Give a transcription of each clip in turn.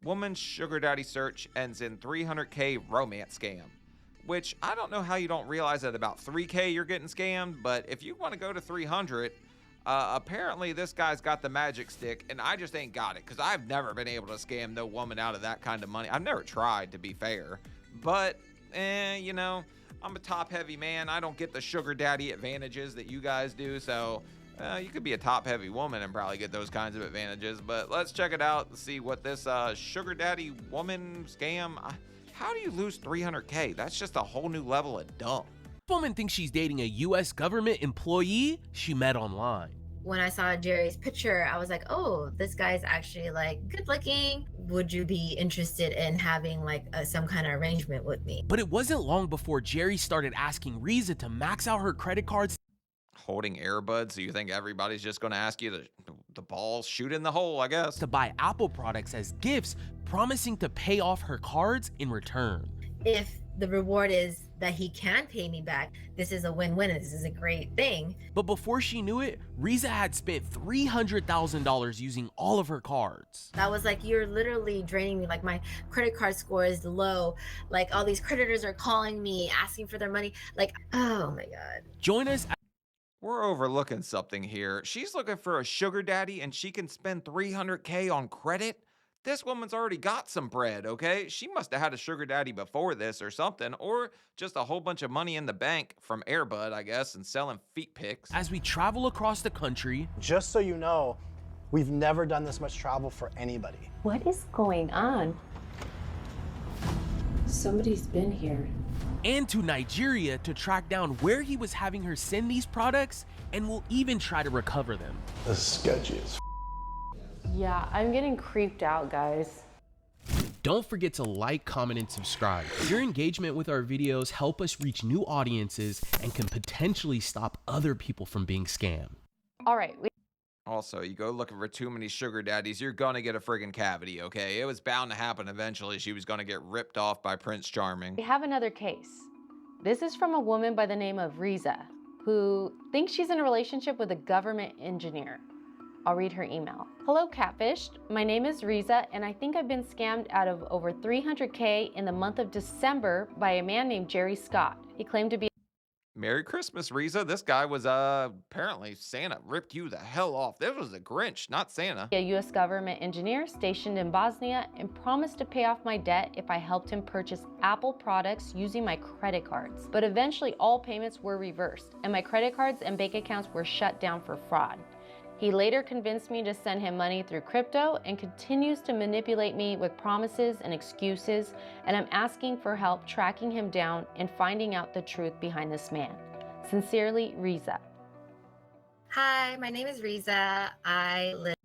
Woman's sugar daddy search ends in 300K romance scam. Which I don't know how you don't realize that about 3K you're getting scammed, but if you want to go to 300, apparently this guy's got the magic stick, and I just ain't got it, because I've never been able to scam no woman out of that kind of money. I've never tried, to be fair, but, you know, I'm a top-heavy man. I don't get the sugar daddy advantages that you guys do, so you could be a top-heavy woman and probably get those kinds of advantages, but let's check it out and see what this sugar daddy woman scam... How do you lose 300K? That's just a whole new level of dumb. Woman thinks she's dating a US government employee she met online. When I saw Jerry's picture, I was like, oh, this guy's actually like good looking. Would you be interested in having like some kind of arrangement with me? But it wasn't long before Jerry started asking Reza to max out her credit cards. Holding earbuds, so you think everybody's just going to ask you to the ball shoot in the hole, I guess. To buy Apple products as gifts, promising to pay off her cards in return. If the reward is that he can pay me back, this is a win-win. This is a great thing. But before she knew it, Reza had spent $300,000 using all of her cards. I was like, you're literally draining me. Like, my credit card score is low. Like, all these creditors are calling me, asking for their money. Like, oh my God. Join us. We're overlooking something here. She's looking for a sugar daddy and she can spend 300K on credit? This woman's already got some bread, okay? She must have had a sugar daddy before this or something, or just a whole bunch of money in the bank from Airbud, I guess, and selling feet pics. As we travel across the country, just so you know, we've never done this much travel for anybody. What is going on? Somebody's been here. And to Nigeria to track down where he was having her send these products, and we'll even try to recover them. This is sketchy as Yeah, I'm getting creeped out, guys. Don't forget to like, comment, and subscribe. Your engagement with our videos help us reach new audiences and can potentially stop other people from being scammed. All right. Also, you go looking for too many sugar daddies, you're gonna get a friggin' cavity, okay? It was bound to happen eventually. She was gonna get ripped off by Prince Charming. We have another case. This is from a woman by the name of Reza, who thinks she's in a relationship with a government engineer. I'll read her email. Hello, Catfished. My name is Reza, and I think I've been scammed out of over 300K in the month of December by a man named Jerry Scott. He claimed to be Merry Christmas, Reza. This guy was, apparently Santa ripped you the hell off. This was the Grinch, not Santa. a U.S. government engineer stationed in Bosnia and promised to pay off my debt if I helped him purchase Apple products using my credit cards. But eventually all payments were reversed, and my credit cards and bank accounts were shut down for fraud. He later convinced me to send him money through crypto and continues to manipulate me with promises and excuses, and I'm asking for help tracking him down and finding out the truth behind this man. Sincerely, Reza. Hi, my name is Reza. I live.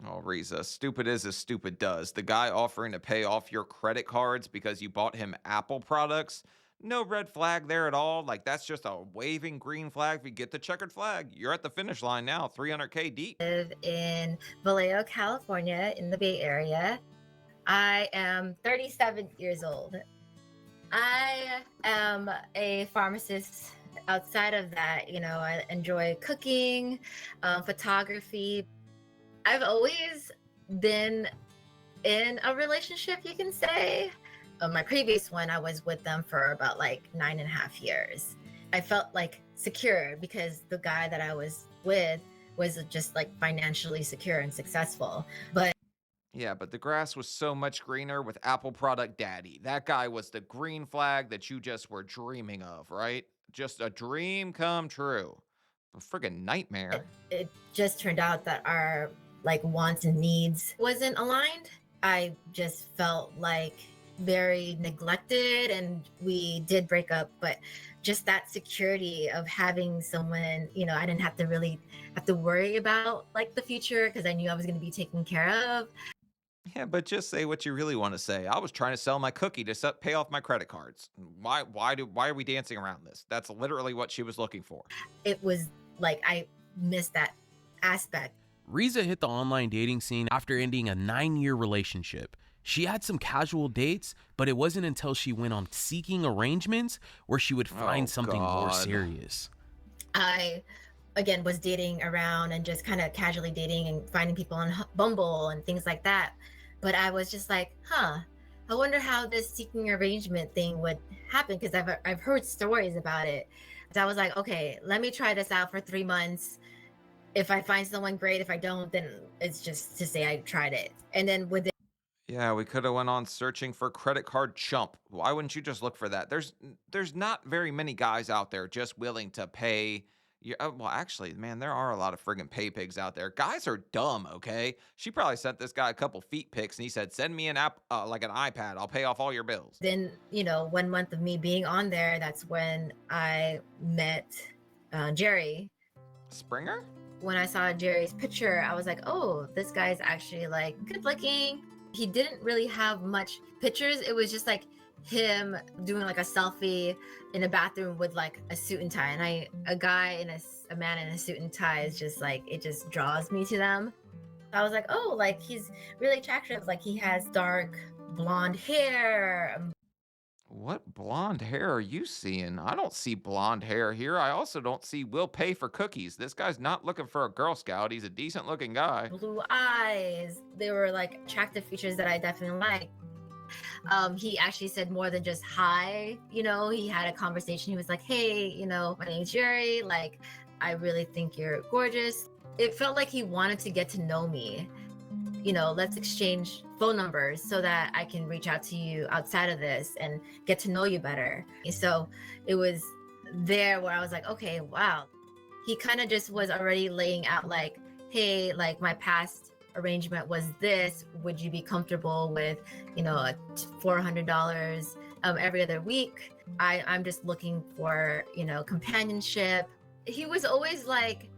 Oh, Reza, stupid is as stupid does. The guy offering to pay off your credit cards because you bought him Apple products? No red flag there at all. Like, that's just a waving green flag. If you get the checkered flag, you're at the finish line now, 300K deep. Live in Vallejo, California, in the Bay Area. I am 37 years old. I am a pharmacist. Outside of that, you know, I enjoy cooking, photography. I've always been in a relationship, you can say. My previous one, I was with them for about like 9.5 years. I felt like secure because the guy that I was with was just like financially secure and successful. But Yeah, but the grass was so much greener with Apple product daddy. That guy was the green flag that you just were dreaming of, right? Just a dream come true. A friggin' nightmare. it just turned out that our like wants and needs wasn't aligned. I just felt like very neglected, and we did break up, but just that security of having someone, you know, I didn't have to really have to worry about like the future because I knew I was going to be taken care of. Yeah, but just say what you really want to say. I was trying to sell my cookie to pay off my credit cards. Why are we dancing around this? That's literally what she was looking for. It was like I missed that aspect. Reza hit the online dating scene after ending a 9-year relationship. She had some casual dates, but it wasn't until she went on seeking arrangements where she would find something more serious. I, again, was dating around and just kind of casually dating and finding people on Bumble and things like that. But I was just like, huh, I wonder how this seeking arrangement thing would happen, because I've heard stories about it. So I was like, okay, let me try this out for 3 months. If I find someone great, if I don't, then it's just to say I tried it. And then within Yeah, we could have went on searching for credit card chump. Why wouldn't you just look for that? There's not very many guys out there just willing to pay. Well, actually, man, there are a lot of friggin' pay pigs out there. Guys are dumb, okay? She probably sent this guy a couple feet pics, and he said, "Send me an app, like an iPad. I'll pay off all your bills." then, 1 month of me being on there, that's when I met Jerry. Springer? When I saw Jerry's picture, I was like, oh, this guy's actually like good looking. He didn't really have much pictures. It was just like him doing like a selfie in a bathroom with like a suit and tie. And a man in a suit and tie is just like, it just draws me to them. I was like, oh, like he's really attractive. Like he has dark blonde hair. What blonde hair are you seeing? I don't see blonde hair here. I also don't see will pay for cookies. This guy's not looking for a Girl Scout. He's a decent looking guy. Blue eyes. They were like attractive features that I definitely liked. He actually said more than just hi. He had a conversation. He was like, hey, my name's Jerry. Like, I really think you're gorgeous. It felt like he wanted to get to know me. Let's exchange phone numbers so that I can reach out to you outside of this and get to know you better. So it was there where I was like, okay, wow. He kind of just was already laying out like, hey, like my past arrangement was this. Would you be comfortable with, $400 every other week? I'm just looking for, companionship. He was always like,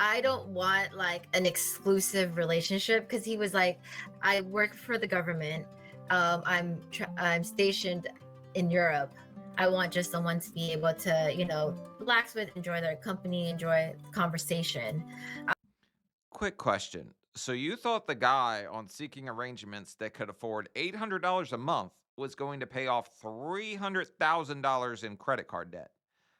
I don't want like an exclusive relationship, because he was like, I work for the government. I'm stationed in Europe. I want just someone to be able to, relax with, enjoy their company, enjoy conversation. Quick question. So you thought the guy on Seeking Arrangements that could afford $800 a month was going to pay off $300,000 in credit card debt?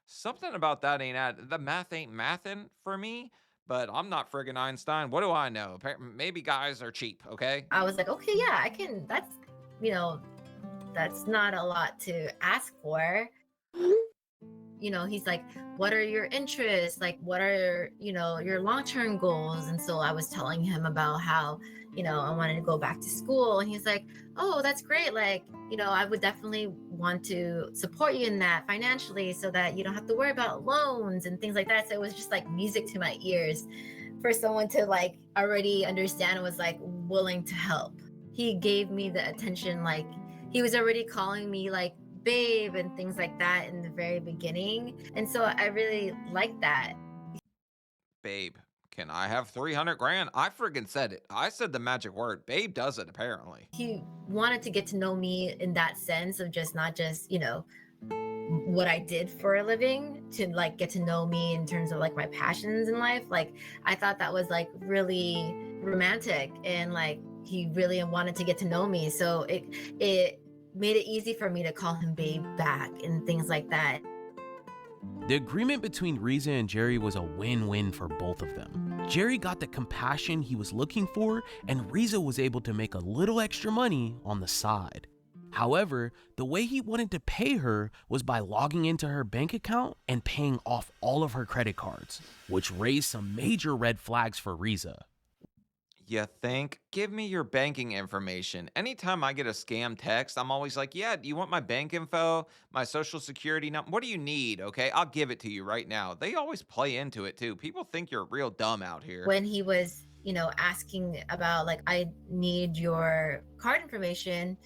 Something about that the math ain't mathin' for me, but I'm not friggin' Einstein. What do I know? Maybe guys are cheap, okay? I was like, okay, yeah, I can. That's not a lot to ask for. He's like, what are your interests? Like, what are, your long-term goals? And so I was telling him about how, I wanted to go back to school. And he's like, oh, that's great. Like, I would definitely want to support you in that financially so that you don't have to worry about loans and things like that. So it was just like music to my ears for someone to like already understand and was like willing to help. He gave me the attention. Like he was already calling me like babe and things like that in the very beginning. And so I really like that. Babe, can I have 300 grand? I friggin' said it. I said the magic word. Babe does it, apparently. He wanted to get to know me in that sense of just not just, what I did for a living, to like get to know me in terms of like my passions in life. Like I thought that was like really romantic, and like he really wanted to get to know me. So it made it easy for me to call him babe back and things like that. The agreement between Reza and Jerry was a win-win for both of them. Jerry got the compassion he was looking for, and Reza was able to make a little extra money on the side. However, the way he wanted to pay her was by logging into her bank account and paying off all of her credit cards, which raised some major red flags for Reza. You think? Give me your banking information. Anytime I get a scam text, I'm always like, yeah, do you want my bank info, my social security number? What do you need? Okay, I'll give it to you right now. They always play into it too. People think you're real dumb out here. When he was, asking about like, I need your card information,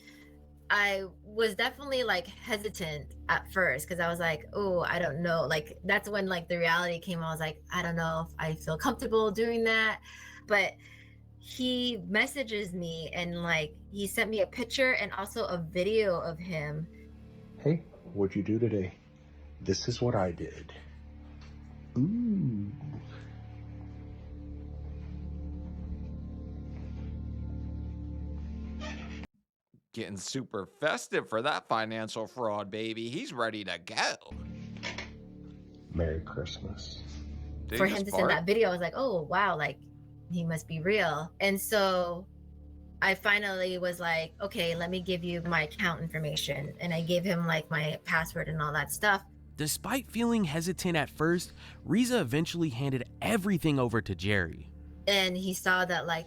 I was definitely like hesitant at first, because I was like, oh, I don't know. Like that's when like the reality came. I was like, I don't know if I feel comfortable doing that. But he messages me and like he sent me a picture and also a video of him. Hey, what'd you do today? This is what I did. Ooh. Getting super festive for that financial fraud, baby. He's ready to go. Merry Christmas. For him to send that video, I was like, oh wow, like he must be real. And so I finally was like, okay, let me give you my account information. And I gave him like my password and all that stuff. Despite feeling hesitant at first, Reza eventually handed everything over to Jerry. And he saw that, like,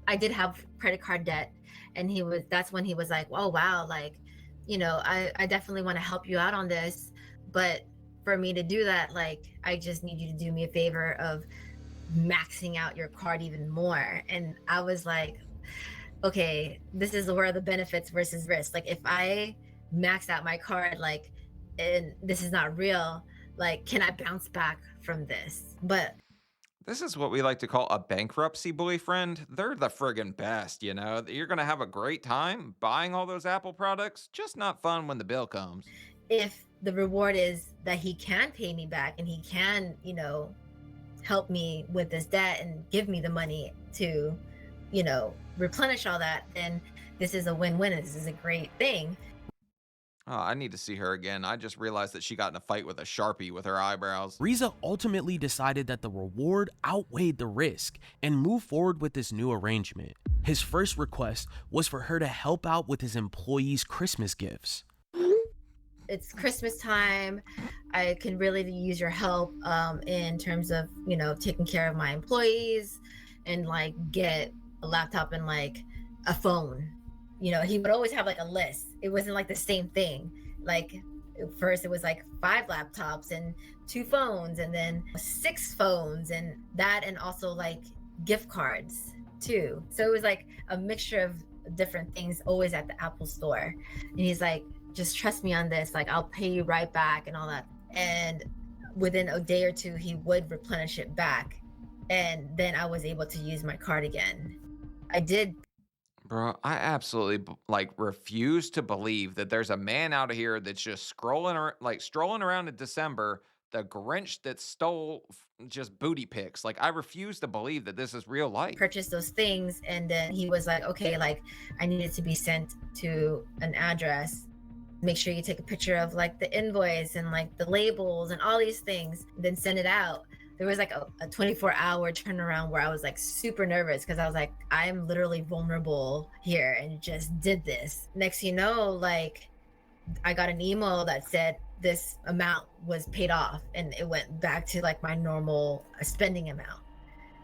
I did have credit card debt. And that's when he was like, oh, wow, like, I definitely want to help you out on this. But for me to do that, like, I just need you to do me a favor of maxing out your card even more. And I was like, okay, this is where the benefits versus risk. Like, if I max out my card, like, and this is not real, like, can I bounce back from this? But This is what we like to call a bankruptcy boyfriend. They're the friggin' best, you know? You're gonna have a great time buying all those Apple products, just not fun when the bill comes. if the reward is that he can pay me back and he can, help me with this debt and give me the money to, replenish all that, then this is a win-win and this is a great thing. Oh, I need to see her again. I just realized that she got in a fight with a Sharpie with her eyebrows. Reza ultimately decided that the reward outweighed the risk and moved forward with this new arrangement. His first request was for her to help out with his employees' Christmas gifts. It's Christmas time. I can really use your help in terms of, taking care of my employees and like get a laptop and like a phone. He would always have like a list. It wasn't like the same thing. Like first it was like 5 laptops and 2 phones and then 6 phones and that, and also like gift cards too. So it was like a mixture of different things always at the Apple store. And he's like, just trust me on this. Like, I'll pay you right back and all that. And within a day or two, he would replenish it back. And then I was able to use my card again. I did. Bro, I absolutely refuse to believe that there's a man out here that's just strolling around in December, the Grinch that stole just booty pics. Like, I refuse to believe that this is real life. Purchase those things. And then he was like, okay, like I needed to be sent to an address. Make sure you take a picture of like the invoice and like the labels and all these things, then send it out. There was like a 24-hour turnaround where I was like super nervous because I was like, I'm literally vulnerable here and just did this. Next, like I got an email that said this amount was paid off and it went back to like my normal spending amount.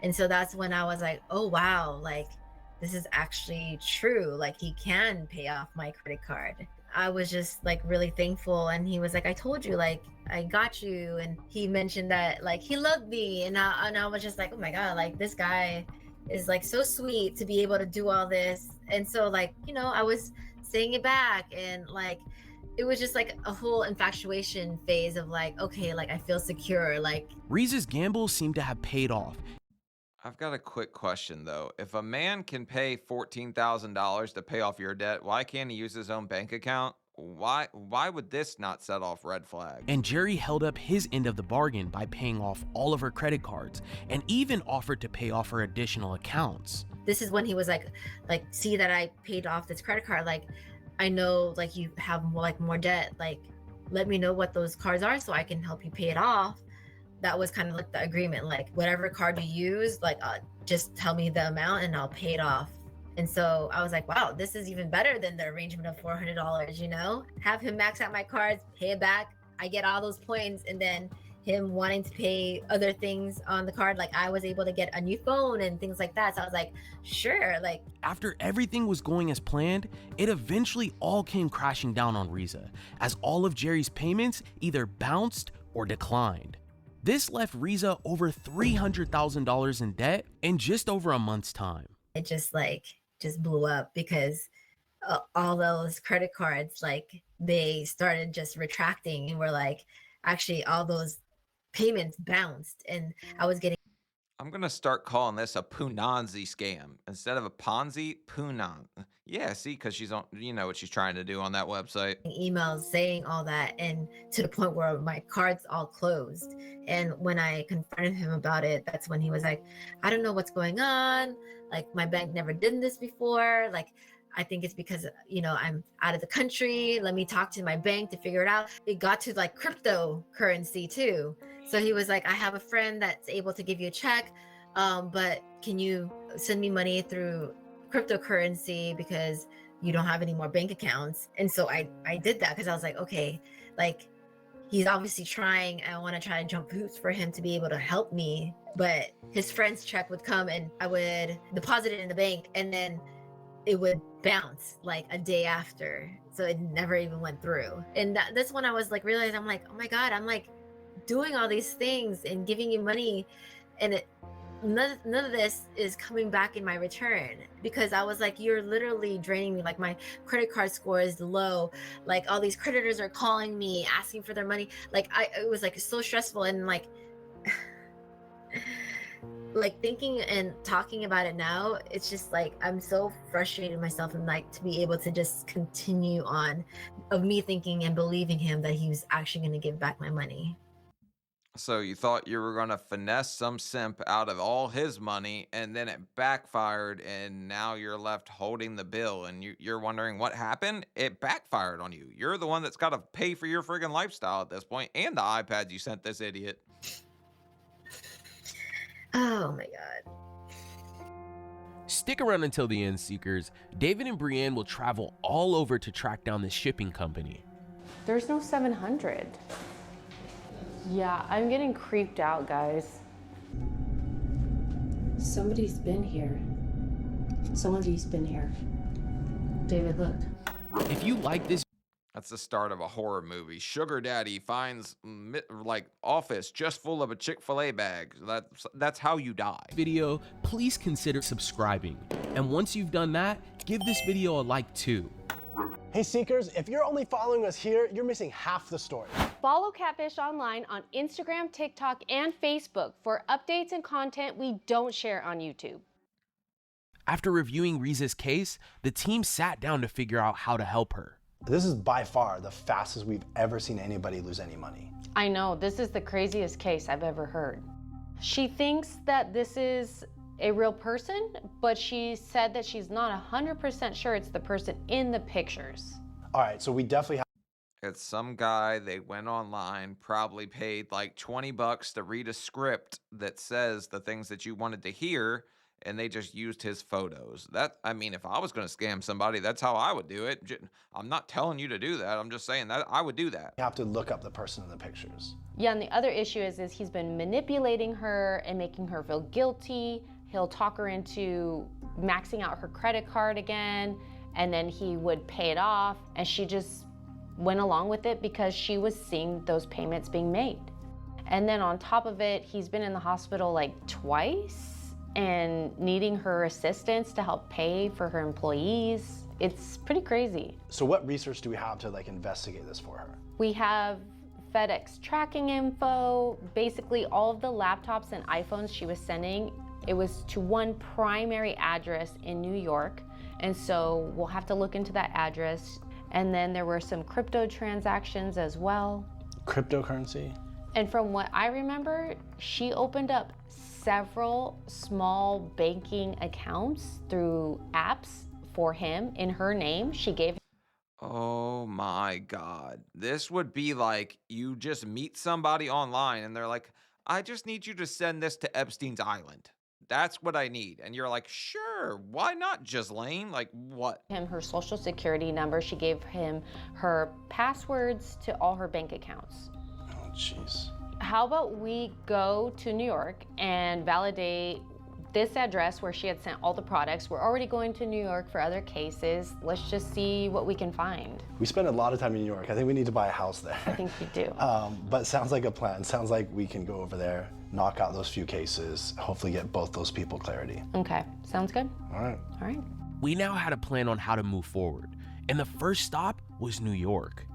And so that's when I was like, oh wow, like this is actually true. Like he can pay off my credit card. I was just like really thankful. And he was like, I told you, like, I got you. And he mentioned that like he loved me. And I was just like, oh my God, like this guy is like so sweet to be able to do all this. And so like, I was saying it back and like, it was just like a whole infatuation phase of like, okay, like I feel secure. Like Reza's gamble seemed to have paid off. I've got a quick question though. If a man can pay $14,000 to pay off your debt, why can't he use his own bank account? Why would this not set off red flags? And Jerry held up his end of the bargain by paying off all of her credit cards and even offered to pay off her additional accounts. This is when he was like, see that I paid off this credit card. Like, I know like you have more debt. Like, let me know what those cards are so I can help you pay it off. That was kind of like the agreement, like whatever card you use, like just tell me the amount and I'll pay it off. And so I was like, wow, this is even better than the arrangement of $400, have him max out my cards, pay it back. I get all those points. And then him wanting to pay other things on the card. Like I was able to get a new phone and things like that. So I was like, sure. Like after everything was going as planned, it eventually all came crashing down on Reza as all of Jerry's payments either bounced or declined. This left Reza over $300,000 in debt in just over a month's time. It just blew up because all those credit cards, like they started just retracting and were like, actually all those payments bounced and I was getting. I'm going to start calling this a Punanzi scam. Instead of a Ponzi, Punan. Yeah, see, because she's on, what she's trying to do on that website. Emails saying all that, and to the point where my cards all closed. And when I confronted him about it, that's when he was like, I don't know what's going on. Like, my bank never did this before. Like, I think it's because, I'm out of the country. Let me talk to my bank to figure it out. It got to like cryptocurrency too. So he was like, I have a friend that's able to give you a check, but can you send me money through cryptocurrency because you don't have any more bank accounts. And so I did that because I was like, okay, like he's obviously trying. I want to try to jump hoops for him to be able to help me. But his friend's check would come and I would deposit it in the bank and then it would bounce like a day after. So it never even went through. And that's when I was like, realizing, I'm like, oh my God, I'm like doing all these things and giving you money. And none of this is coming back in my return, because I was like, you're literally draining me. Like my credit card score is low. Like all these creditors are calling me, asking for their money. Like it was like so stressful. And like, like thinking and talking about it now, it's just like I'm so frustrated myself, and like to be able to just continue on of me thinking and believing him that he was actually going to give back my money. So you thought you were going to finesse some simp out of all his money, and then it backfired, and now you're left holding the bill, and you're wondering what happened? It backfired on you. You're the one that's got to pay for your friggin' lifestyle at this point, and the iPads you sent this idiot. Oh my God. Stick around until the end, Seekers. David and Brienne will travel all over to track down this shipping company. There's no 700. Yeah, I'm getting creeped out, guys. Somebody's been here. Somebody's been here. David, look. If you like this That's the start of a horror movie. Sugar daddy finds like office just full of a Chick-fil-A bag. That's how you die. video, please consider subscribing. And once you've done that, give this video a like too. Hey Seekers, if you're only following us here, you're missing half the story. Follow Catfish online on Instagram, TikTok, and Facebook for updates and content we don't share on YouTube. After reviewing Reza's case, the team sat down to figure out how to help her. This is by far the fastest we've ever seen anybody lose any money. I know, this is the craziest case I've ever heard. She thinks that this is a real person, but she said that she's not 100% sure it's the person in the pictures. All right, so we definitely have. It's some guy, they went online, probably paid like $20 to read a script that says the things that you wanted to hear, and they just used his photos. I mean, if I was going to scam somebody, that's how I would do it. I'm not telling you to do that. I'm just saying that I would do that. You have to look up the person in the pictures. Yeah, and the other issue is he's been manipulating her and making her feel guilty. He'll talk her into maxing out her credit card again, and then he would pay it off, and she just went along with it because she was seeing those payments being made. And then on top of it, he's been in the hospital like twice and needing her assistance to help pay for her employees. It's pretty crazy. So what research do we have to like investigate this for her? We have FedEx tracking info, basically all of the laptops and iPhones she was sending. It was to one primary address in New York. And so we'll have to look into that address. And then there were some crypto transactions as well. Cryptocurrency? And from what I remember, she opened up several small banking accounts through apps for him in her name. She gave. Oh my God. This would be like you just meet somebody online and they're like, I just need you to send this to Epstein's Island. That's what I need. And you're like, sure, why not, Ghislaine? Like, what? Him her social security number. She gave him her passwords to all her bank accounts. Oh, jeez. How about we go to New York and validate this address where she had sent all the products. We're already going to New York for other cases. Let's just see what we can find. We spend a lot of time in New York. I think we need to buy a house there. I think we do. But it sounds like a plan. Sounds like we can go over there, knock out those few cases, hopefully get both those people clarity. Okay, sounds good. All right. All right. We now had a plan on how to move forward, and the first stop was New York.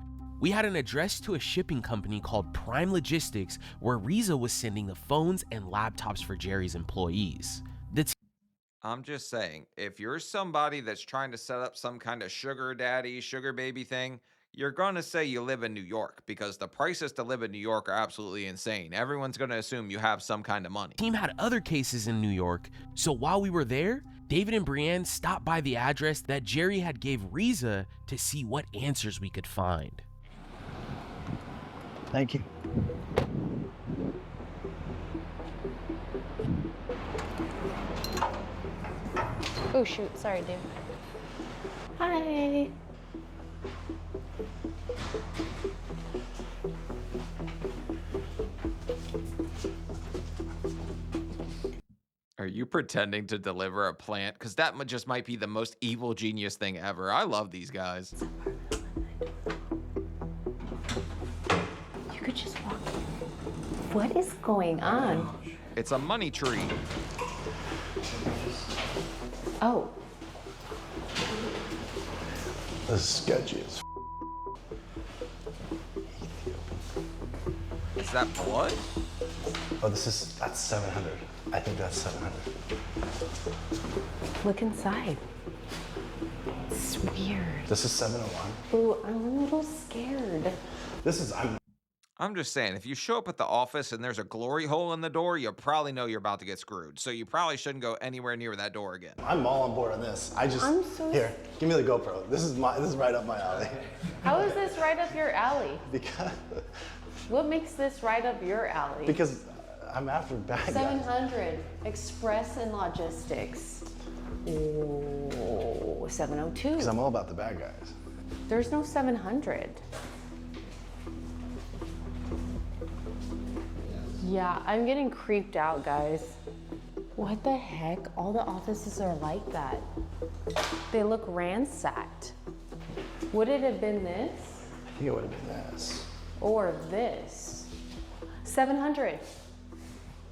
We had an address to a shipping company called Prime Logistics where Reza was sending the phones and laptops for Jerry's employees. I'm just saying, if you're somebody that's trying to set up some kind of sugar daddy, sugar baby thing, you're going to say you live in New York because the prices to live in New York are absolutely insane. Everyone's going to assume you have some kind of money. The team had other cases in New York, so while we were there, David and Brienne stopped by the address that Jerry had gave Reza to see what answers we could find. Thank you. Oh shoot, sorry, dude. Hi. Are you pretending to deliver a plant? Because that just might be the most evil genius thing ever. I love these guys. You could just walk. What is going on? It's a money tree. Oh, This is sketchy as Is that blood? Oh, that's 700. I think that's 700. look inside. It's weird. This is 701. Ooh, I'm a little scared. I'm just saying, if you show up at the office and there's a glory hole in the door, you probably know you're about to get screwed. So you probably shouldn't go anywhere near that door again. I'm all on board on this. Here, give me the GoPro. This is right up my alley. How is this right up your alley? Because What makes this right up your alley? because I'm after bad guys. 700, Express and Logistics. Oh, 702. Because I'm all about the bad guys. There's no 700. Yeah, I'm getting creeped out, guys. What the heck? All the offices are like that. They look ransacked. Would it have been this? I think it would have been this. Or this? 700.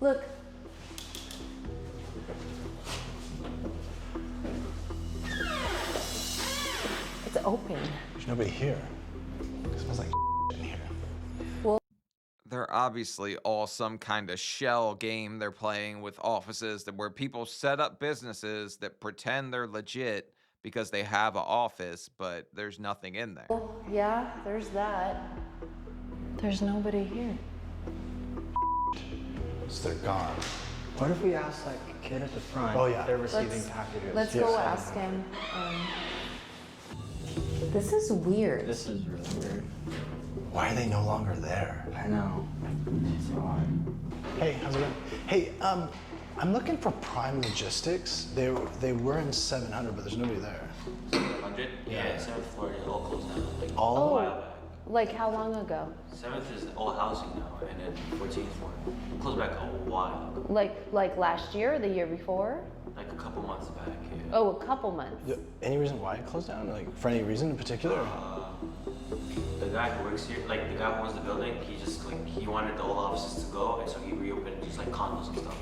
Look. It's open. There's nobody here. It smells like in here. They're obviously all some kind of shell game they're playing with offices where people set up businesses that pretend they're legit because they have an office, but there's nothing in there. Yeah, there's that. There's nobody here. So they're gone. What if we ask like a kid at the front Oh, yeah. if they're receiving packages? Let's go ask him. This is weird. This is really weird. Why are they no longer there? I know. It's odd. Hey, how's it going? Hey, I'm looking for Prime Logistics. They were in 700, but there's nobody there. 700? Yeah, 7th floor is all closed down. Like, All Oh. a while back. Like how long ago? 7th is all housing now, and then 14th floor. Closed back a while ago. Like last year or the year before? Like a couple months back, yeah. Oh, a couple months. Any reason why it closed down? Like for any reason in particular? The guy who works here, like the guy who owns the building, he wanted the old offices to go, and so he reopened just like condos and stuff.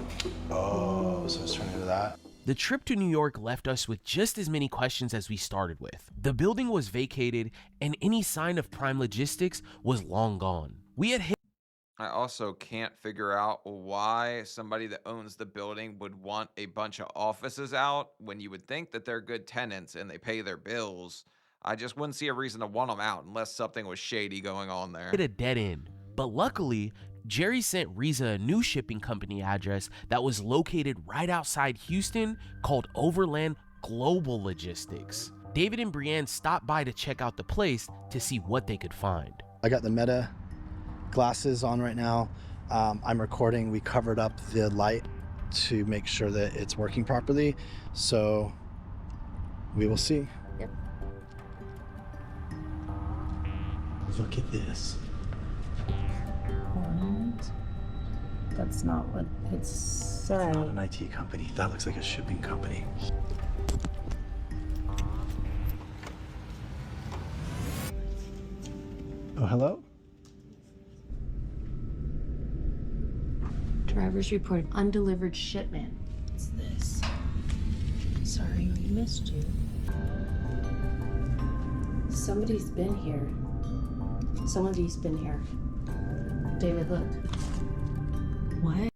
Oh, so it's turning into that. The trip to New York left us with just as many questions as we started with. The building was vacated, and any sign of Prime Logistics was long gone. We had hit I also can't figure out why somebody that owns the building would want a bunch of offices out when you would think that they're good tenants and they pay their bills. I just wouldn't see a reason to want them out unless something was shady going on there. a dead end. But luckily, Jerry sent Reza a new shipping company address that was located right outside Houston called Overland Global Logistics. David and Brienne stopped by to check out the place to see what they could find. I got the Meta glasses on right now. I'm recording. We covered up the light to make sure that it's working properly. So we will see. Yep. Look at this. What? That's not what it said. Not an IT company. That looks like a shipping company. Oh, hello? Drivers report undelivered shipment. What's this? Sorry, we missed you. Somebody's been here. Somebody's been here. David, look. What?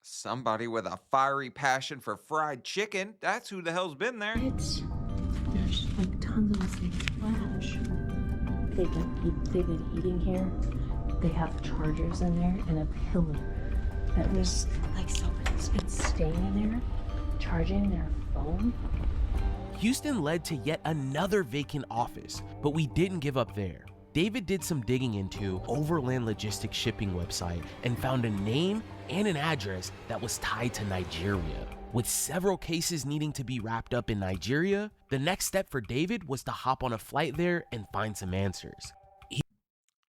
Somebody with a fiery passion for fried chicken. That's who the hell's been there. There's like tons of this in trash. They've been eating here. They have chargers in there and a pillow. That was like somebody's been staying in there, charging their phone. Houston led to yet another vacant office, but we didn't give up there. David did some digging into Overland Logistics shipping website and found a name and an address that was tied to Nigeria. With several cases needing to be wrapped up in Nigeria, the next step for David was to hop on a flight there and find some answers.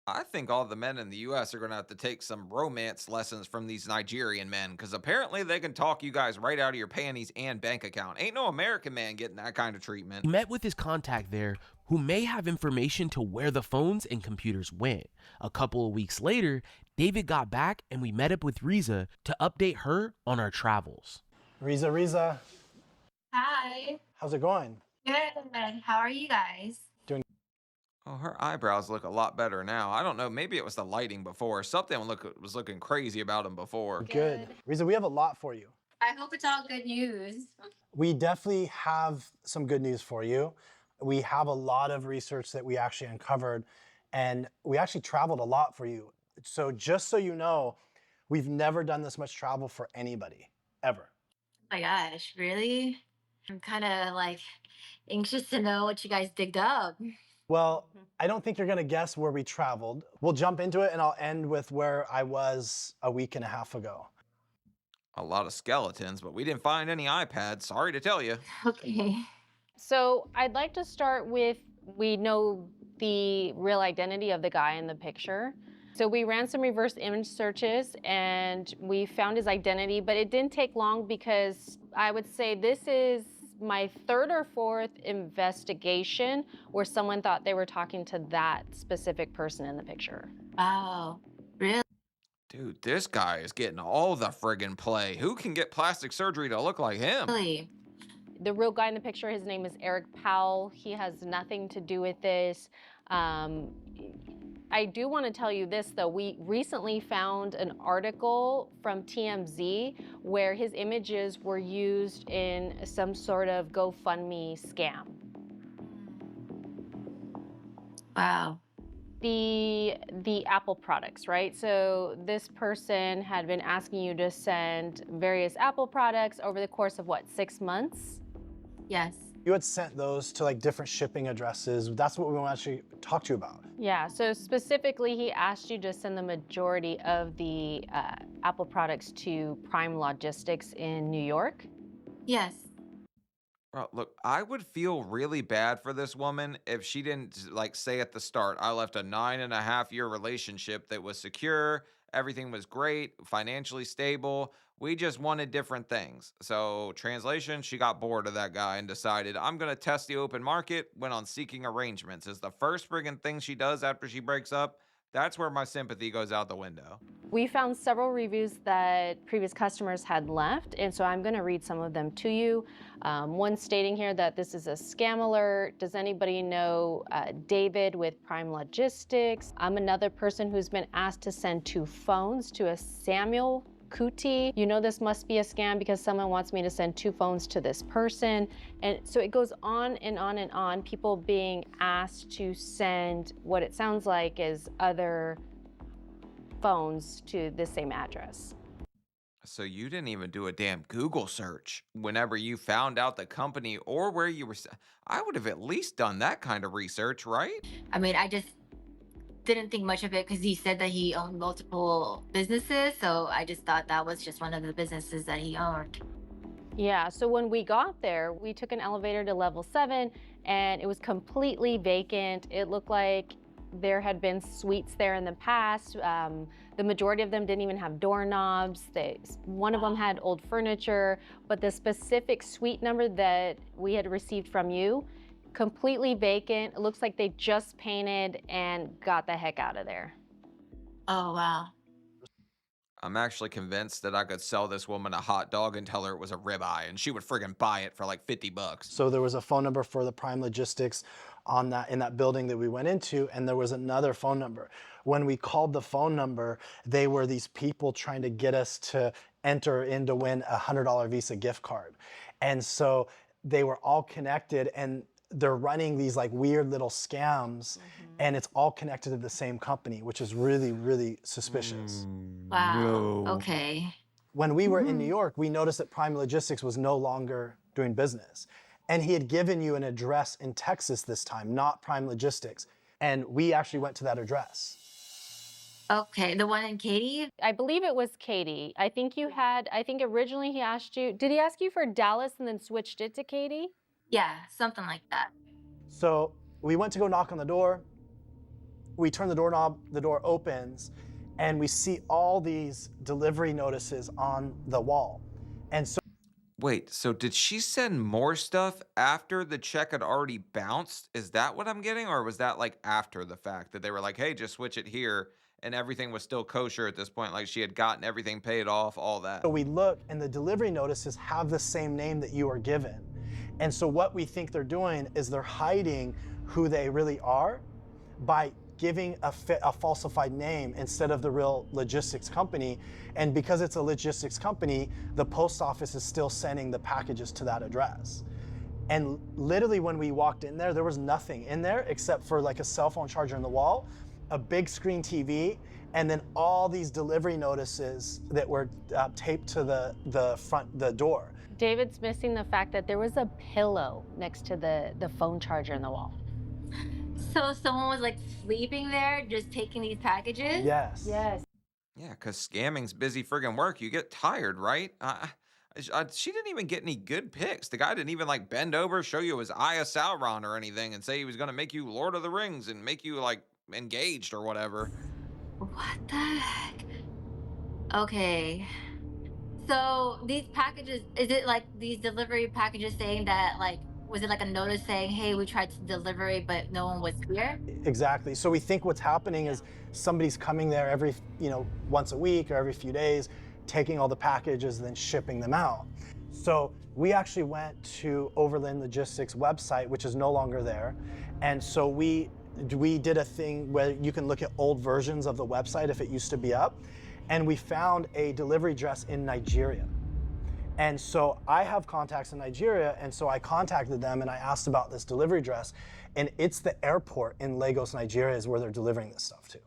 I think all the men in the US are going to have to take some romance lessons from these Nigerian men because apparently they can talk you guys right out of your panties and bank account. Ain't no American man getting that kind of treatment. He met with his contact there who may have information to where the phones and computers went. A couple of weeks later, David got back and we met up with Reza to update her on our travels. Reza, Hi. how's it going? Good. How are you guys? Oh, her eyebrows look a lot better now. I don't know. Maybe it was the lighting before. Something was looking crazy about him before. Good. Reza, we have a lot for you. I hope it's all good news. We definitely have some good news for you. We have a lot of research that we actually uncovered, and we actually traveled a lot for you. So just so you know, we've never done this much travel for anybody, ever. Oh my gosh, really? I'm kind of like anxious to know what you guys digged up. Well, I don't think you're gonna guess where we traveled. We'll jump into it and I'll end with where I was a week and a half ago. A lot of skeletons, but we didn't find any iPads. Sorry to tell you. Okay. So I'd like to start with, we know the real identity of the guy in the picture. So we ran some reverse image searches and we found his identity, but it didn't take long because I would say this is my third or fourth investigation where someone thought they were talking to that specific person in the picture. Wow. Really? Dude, this guy is getting all the friggin' play. Who can get plastic surgery to look like him? The real guy in the picture, his name is Eric Powell. He has nothing to do with this. I do want to tell you this, though. We recently found an article from TMZ where his images were used in some sort of GoFundMe scam. Wow. The Apple products, right? So this person had been asking you to send various Apple products over the course of what, 6 months? Yes. You had sent those to like different shipping addresses. That's what we want to actually talk to you about. Yeah, so specifically he asked you to send the majority of the Apple products to Prime Logistics in New York. Yes. Bro, look, I would feel really bad for this woman if she didn't like say at the start, I left a 9.5-year relationship that was secure, everything was great, financially stable. We just wanted different things. So, translation, she got bored of that guy and decided, I'm going to test the open market, went on seeking arrangements. Is the first friggin' thing she does after she breaks up. That's where my sympathy goes out the window. We found several reviews that previous customers had left, and so I'm going to read some of them to you. One stating here that this is a scam alert. Does anybody know David with Prime Logistics? I'm another person who's been asked to send 2 phones to a Samuel Kuti. You know this must be a scam because someone wants me to send 2 phones to this person. And so it goes on and on and on. People being asked to send what it sounds like is other phones to the same address. So you didn't even do a damn Google search whenever you found out the company or where you were. I would have at least done that kind of research, right? I mean, I just didn't think much of it because he said that he owned multiple businesses. So I just thought that was just one of the businesses that he owned. Yeah, so when we got there, we took an elevator to level 7 and it was completely vacant. It looked like there had been suites there in the past. The majority of them didn't even have doorknobs. One of them had old furniture, but the specific suite number that we had received from you, completely vacant. It looks like they just painted and got the heck out of there. Oh, wow. I'm actually convinced that I could sell this woman a hot dog and tell her it was a ribeye, and she would friggin' buy it for like $50. So there was a phone number for the Prime Logistics in that building that we went into, and there was another phone number. When we called the phone number, they were these people trying to get us to enter in to win a $100 Visa gift card. And so they were all connected, and they're running these like weird little scams, and it's all connected to the same company, which is really, really suspicious. Wow. Okay. When we were in New York, we noticed that Prime Logistics was no longer doing business. And he had given you an address in Texas this time, not Prime Logistics. And we actually went to that address. Okay, the one in Katy? I believe it was Katy. I think originally he asked you, did he ask you for Dallas and then switched it to Katy? Yeah, something like that. So we went to go knock on the door. We turn the doorknob, the door opens, and we see all these delivery notices on the wall. And so Wait, so did she send more stuff after the check had already bounced? Is that what I'm getting? Or was that like after the fact that they were like, hey, just switch it here and everything was still kosher at this point? Like she had gotten everything paid off, all that. we look, and the delivery notices have the same name that you are given. And so what we think they're doing is they're hiding who they really are by giving a falsified name instead of the real logistics company. And because it's a logistics company, the post office is still sending the packages to that address. And literally when we walked in there was nothing in there except for like a cell phone charger in the wall, a big screen TV, and then all these delivery notices that were taped to the door. David's missing the fact that there was a pillow next to the phone charger in the wall. So someone was like sleeping there, just taking these packages? Yes. Yes. Yeah, because scamming's busy friggin' work. You get tired, right? She didn't even get any good pics. The guy didn't even like bend over, show you his Eye of Sauron or anything, and say he was gonna make you Lord of the Rings and make you like engaged or whatever. What the heck? Okay. So these packages, is it like these delivery packages saying that like, was it like a notice saying, hey, we tried to deliver it, but no one was here? Exactly. So we think what's happening is somebody's coming there every, once a week or every few days, taking all the packages and then shipping them out. So we actually went to Overland Logistics website, which is no longer there. And so we did a thing where you can look at old versions of the website if it used to be up. And we found a delivery address in Nigeria. And so I have contacts in Nigeria, and so I contacted them and I asked about this delivery address, and it's the airport in Lagos, Nigeria is where they're delivering this stuff to.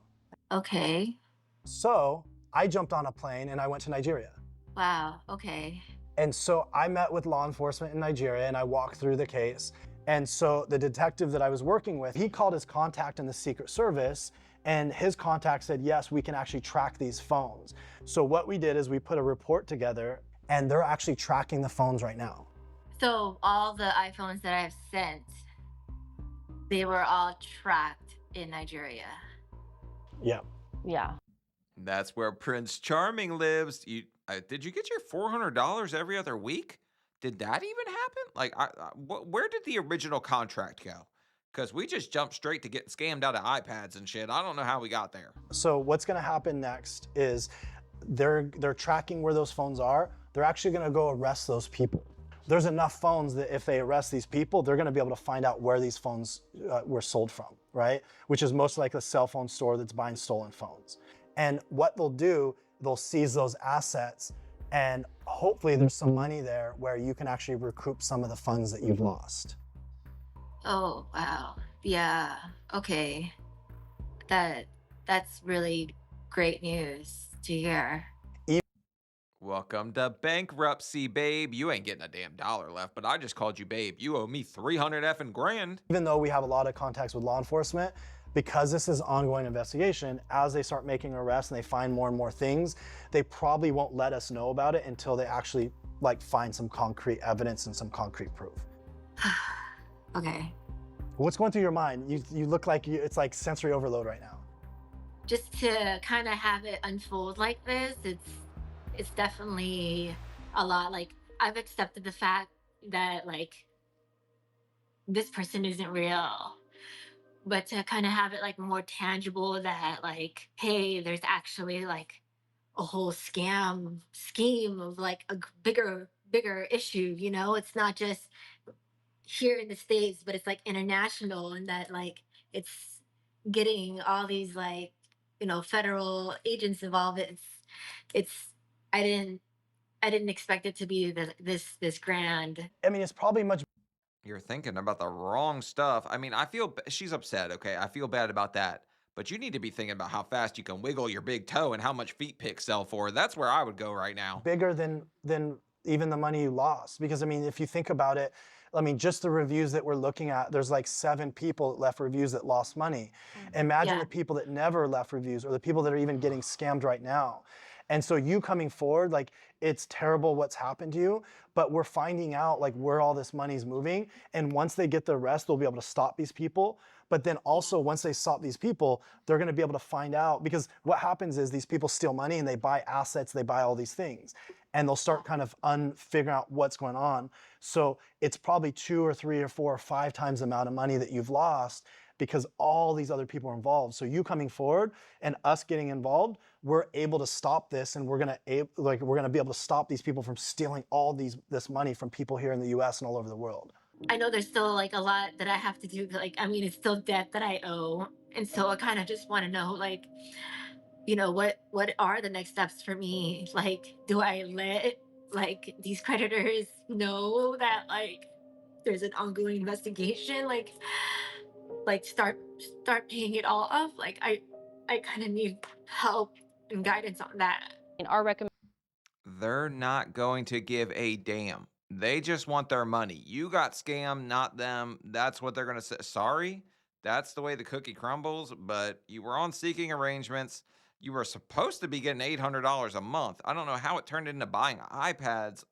Okay. So I jumped on a plane and I went to Nigeria. Wow, okay. And so I met with law enforcement in Nigeria and I walked through the case. And so the detective that I was working with, he called his contact in the Secret Service, and his contact said, yes, we can actually track these phones. So what we did is we put a report together, and they're actually tracking the phones right now. So all the iPhones that I've sent, they were all tracked in Nigeria. Yeah. Yeah. That's where Prince Charming lives. Did you get your $400 every other week? Did that even happen? Like, where did the original contract go? Because we just jumped straight to getting scammed out of iPads and shit. I don't know how we got there. So what's going to happen next is they're tracking where those phones are. They're actually going to go arrest those people. There's enough phones that if they arrest these people, they're going to be able to find out where these phones were sold from, right? Which is most likely a cell phone store that's buying stolen phones. And what they'll do, they'll seize those assets, and hopefully there's some money there where you can actually recoup some of the funds that you've lost. Oh, wow. Yeah, okay. That's really great news to hear. Welcome to bankruptcy, babe. You ain't getting a damn dollar left, but I just called you babe. You owe me 300 effing grand. Even though we have a lot of contacts with law enforcement, because this is ongoing investigation, as they start making arrests and they find more and more things, they probably won't let us know about it until they actually find some concrete evidence and some concrete proof. Okay. What's going through your mind? You look like it's like sensory overload right now. Just to kind of have it unfold like this, it's definitely a lot. Like, I've accepted the fact that this person isn't real, but to kind of have it more tangible that hey, there's actually a whole scheme of a bigger issue, it's not just here in the States, but it's international, and that it's getting all these federal agents involved. It's I didn't expect it to be this grand. I mean, it's probably much. You're thinking about the wrong stuff. I mean, she's upset, okay? I feel bad about that. But you need to be thinking about how fast you can wiggle your big toe and how much feet pics sell for. That's where I would go right now. Bigger than even the money you lost. Because I mean, if you think about it, I mean, just the reviews that we're looking at, there's like 7 people that left reviews that lost money. Imagine the people that never left reviews, or the people that are even getting scammed right now. And so you coming forward, like, it's terrible what's happened to you, but we're finding out like where all this money's moving. And once they get the arrest, they'll be able to stop these people. But then also once they stop these people, they're gonna be able to find out, because what happens is these people steal money and they buy assets, they buy all these things. And they'll start kind of figuring out what's going on. So it's probably 2 or 3 or 4 or 5 times the amount of money that you've lost, because all these other people are involved. So you coming forward and us getting involved, we're able to stop this, and we're gonna be able to stop these people from stealing all this money from people here in the U.S. and all over the world. I know there's still like a lot that I have to do. Like, I mean, it's still debt that I owe, and so I kind of just want to know, like, you know, what are the next steps for me? Like, do I let like these creditors know that like there's an ongoing investigation? Like start paying it all off? Like, I kind of need help and guidance on that. And our They're not going to give a damn. They just want their money. You got scammed, not them. That's what they're going to say. Sorry, that's the way the cookie crumbles, but you were on seeking arrangements. You were supposed to be getting $800 a month. I don't know how it turned into buying iPads.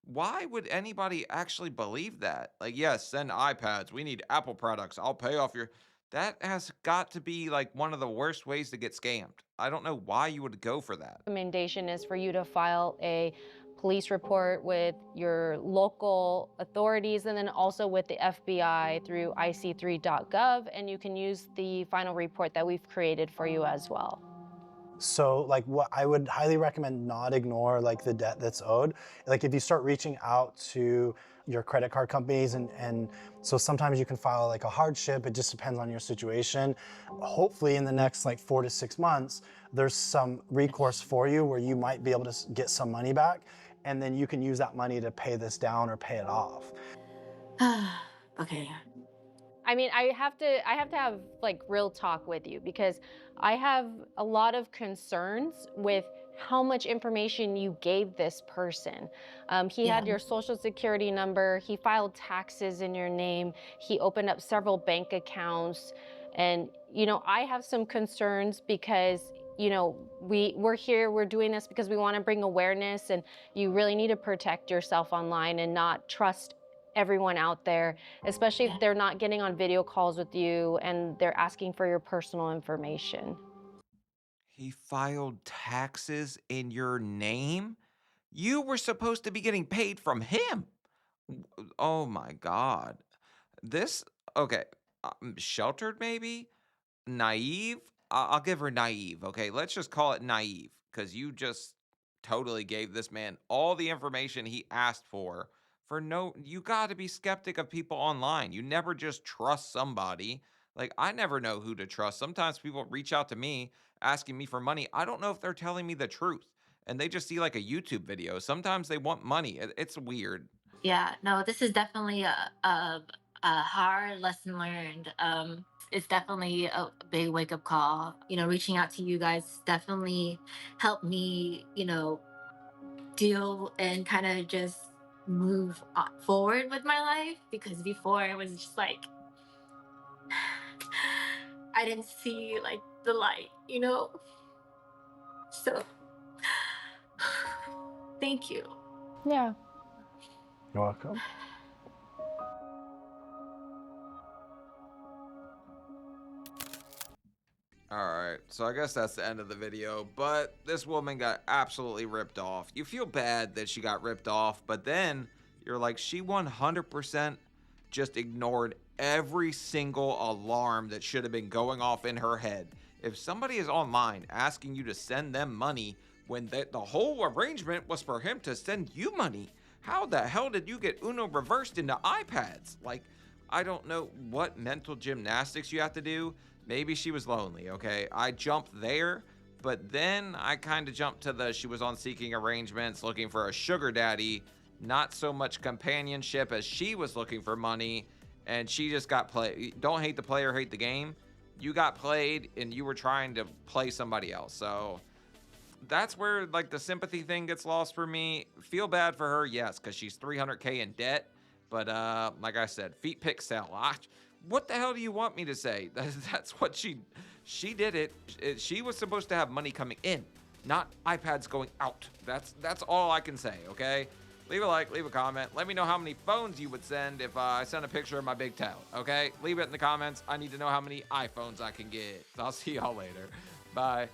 Why would anybody actually believe that? Like, yes, send iPads. We need Apple products. I'll pay off your. That has got to be like one of the worst ways to get scammed. I don't know why you would go for that. recommendation is for you to file a police report with your local authorities, and then also with the FBI through ic3.gov, and you can use the final report that we've created for you as well. So like, what I would highly recommend, not ignore like the debt that's owed. Like if you start reaching out to your credit card companies, and so sometimes you can file like a hardship, it just depends on your situation. Hopefully in the next like 4 to 6 months, there's some recourse for you where you might be able to get some money back, and then you can use that money to pay this down or pay it off. Okay. I mean, I have to have like real talk with you, because I have a lot of concerns with how much information you gave this person. He had your social security number, he filed taxes in your name, he opened up several bank accounts. And, you know, I have some concerns because, you know, we're here, we're doing this because we want to bring awareness, and you really need to protect yourself online and not trust everyone out there, especially if they're not getting on video calls with you and they're asking for your personal information. He filed taxes in your name? You were supposed to be getting paid from him. Oh my God. This, okay, sheltered maybe? Naive? I'll give her naive, okay? Let's just call it naive, because you just totally gave this man all the information he asked for no. You got to be skeptic of people online. You never just trust somebody. Like, I never know who to trust. Sometimes people reach out to me asking me for money. I don't know if they're telling me the truth, and they just see like a YouTube video. Sometimes they want money. It's weird. Yeah, no, this is definitely a hard lesson learned. It's definitely a big wake up call. You know, reaching out to you guys definitely helped me, you know, deal and kind of just move forward with my life, because before it was just like I didn't see like the light, you know? So thank you. Yeah. You're welcome. Alright, so I guess that's the end of the video, but this woman got absolutely ripped off. You feel bad that she got ripped off, but then you're like, she 100% just ignored every single alarm that should have been going off in her head. If somebody is online asking you to send them money when the whole arrangement was for him to send you money, how the hell did you get Uno reversed into iPads? Like, I don't know what mental gymnastics you have to do. Maybe she was lonely, okay? I jumped there, but then I kind of jumped to she was on seeking arrangements, looking for a sugar daddy, not so much companionship as she was looking for money, and she just got played. Don't hate the player, hate the game. You got played, and you were trying to play somebody else, so that's where, like, the sympathy thing gets lost for me. Feel bad for her, yes, because she's $300K in debt, But like I said, feet pick sell. What the hell do you want me to say? That's what she did it. She was supposed to have money coming in, not iPads going out. That's all I can say, okay? Leave a like, leave a comment. Let me know how many phones you would send if I sent a picture of my big toe, okay? Leave it in the comments. I need to know how many iPhones I can get. I'll see y'all later. Bye.